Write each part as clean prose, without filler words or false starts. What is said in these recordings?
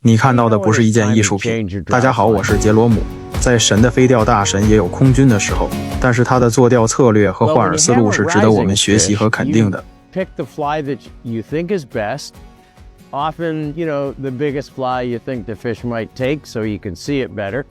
你看到的不是一件艺术品。大家好，我是杰罗姆。在神的飞钓大神也有空军的时候，但是他的作钓策略和换饵思路是值得我们学习和肯定的。Pick the fly that you think is best. Often, the biggest fly you think the fish might take so you can see it better.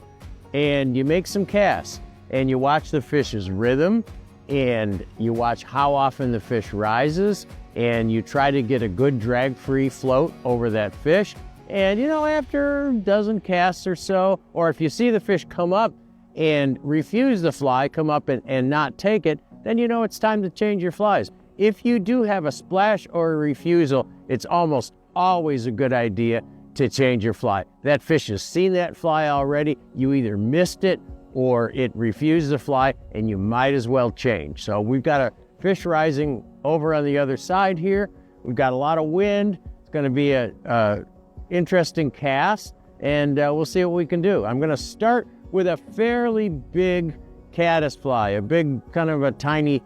And you make some casts and you watch the fish's rhythm and you watch how often the fish rises and you try to get a good drag-free float over that fish. And after a dozen casts or so, or if you see the fish come up and refuse the fly, come up and not take it, then it's time to change your flies. If you do have a splash or a refusal, it's almost always a good idea to change your fly. That fish has seen that fly already. You either missed it or it refused the fly, and you might as well change. So we've got a fish rising over on the other side here. We've got a lot of wind. It's going to be a interesting cast, and we'll see what we can do. I'm going to start with a fairly big caddis fly, a big kind of a tiny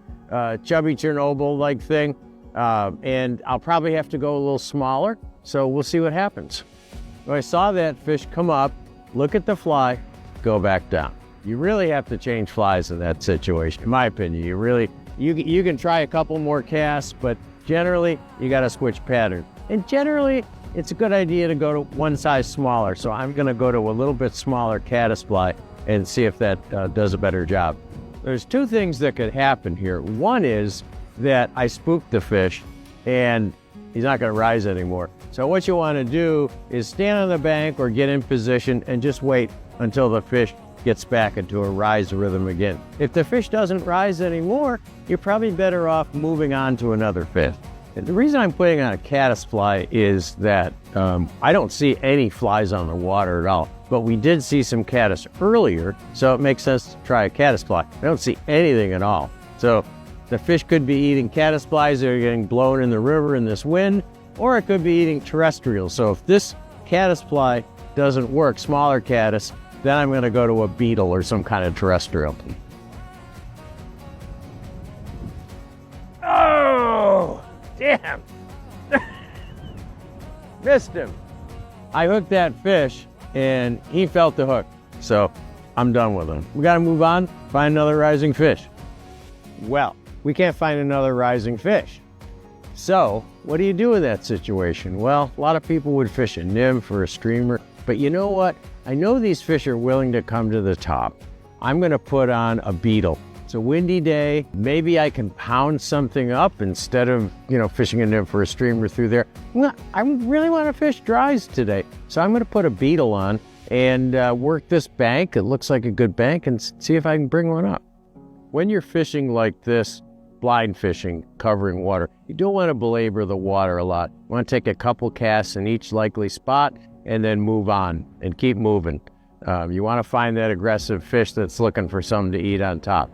chubby Chernobyl-like thing, and I'll probably have to go a little smaller, so we'll see what happens. So I saw that fish come up, look at the fly, go back down. You really have to change flies in that situation, in my opinion. You can try a couple more casts, but generally you got to switch pattern. And generally, it's a good idea to go to one size smaller. So I'm going to go to a little bit smaller caddis fly and see if that does a better job. There's two things that could happen here. One is that I spooked the fish and he's not going to rise anymore. So what you want to do is stand on the bank or get in position and just wait until the fish gets back into a rise rhythm again. If the fish doesn't rise anymore, you're probably better off moving on to another fish. And the reason I'm putting on a caddis fly is that I don't see any flies on the water at all, but we did see some caddis earlier, so it makes sense to try a caddis fly. I don't see anything at all. So the fish could be eating caddis flies that are getting blown in the river in this wind, or it could be eating terrestrials. So if this caddis fly doesn't work, smaller caddis, then I'm going to go to a beetle or some kind of terrestrial. Oh, damn. Missed him. I hooked that fish and he felt the hook. So I'm done with him. We got to move on, find another rising fish. Well, we can't find another rising fish. So what do you do in that situation? Well, a lot of people would fish a nymph or a streamer, but you know what? I know these fish are willing to come to the top. I'm going to put on a beetle. It's a windy day. Maybe I can pound something up instead of, fishing a nymph or a streamer through there. I really want to fish dries today. So I'm going to put a beetle on and work this bank. It looks like a good bank, and see if I can bring one up. When you're fishing like this, blind fishing, covering water, you don't want to belabor the water a lot. You want to take a couple casts in each likely spot and then move on and keep moving. You want to find that aggressive fish that's looking for something to eat on top.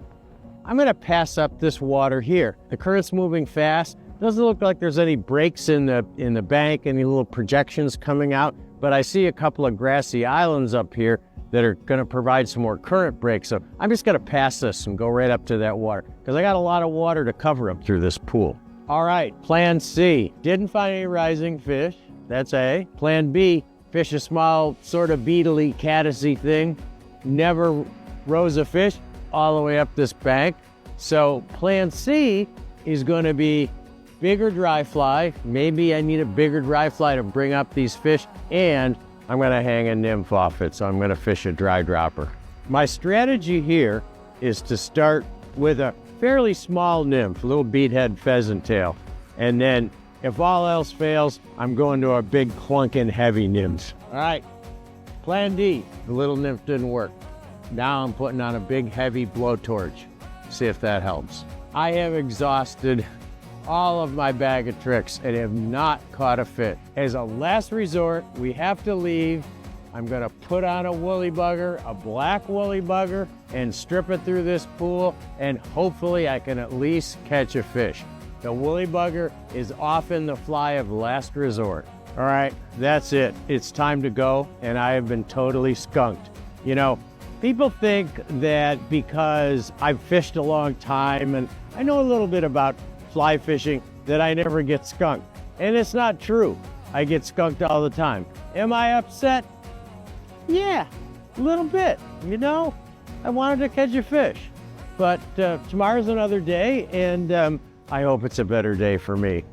I'm going to pass up this water here. The current's moving fast. Doesn't look like there's any breaks in the bank, any little projections coming out, but I see a couple of grassy islands up here that are going to provide some more current breaks. So I'm just going to pass this and go right up to that water because I got a lot of water to cover up through this pool. All right, plan C. Didn't find any rising fish. That's A. Plan B, fish a small sort of beetly, caddisy thing. Never rose a fish all the way up this bank. So plan C is going to be bigger dry fly. Maybe I need a bigger dry fly to bring up these fish, and I'm going to hang a nymph off it, so I'm going to fish a dry dropper. My strategy here is to start with a fairly small nymph, a little beadhead pheasant tail, and then if all else fails, I'm going to a big clunking heavy nymph. All right, plan D, the little nymph didn't work. Now I'm putting on a big heavy blowtorch. See if that helps. I have exhausted all of my bag of tricks and have not caught a fish. As a last resort, we have to leave. I'm gonna put on a woolly bugger, a black woolly bugger, and strip it through this pool, and hopefully I can at least catch a fish. The woolly bugger is often the fly of last resort. All right, that's it. It's time to go, and I have been totally skunked. People think that because I've fished a long time and I know a little bit about fly fishing that I never get skunked. And it's not true. I get skunked all the time. Am I upset? Yeah, a little bit. You know, I wanted to catch a fish. But tomorrow's another day, and I hope it's a better day for me.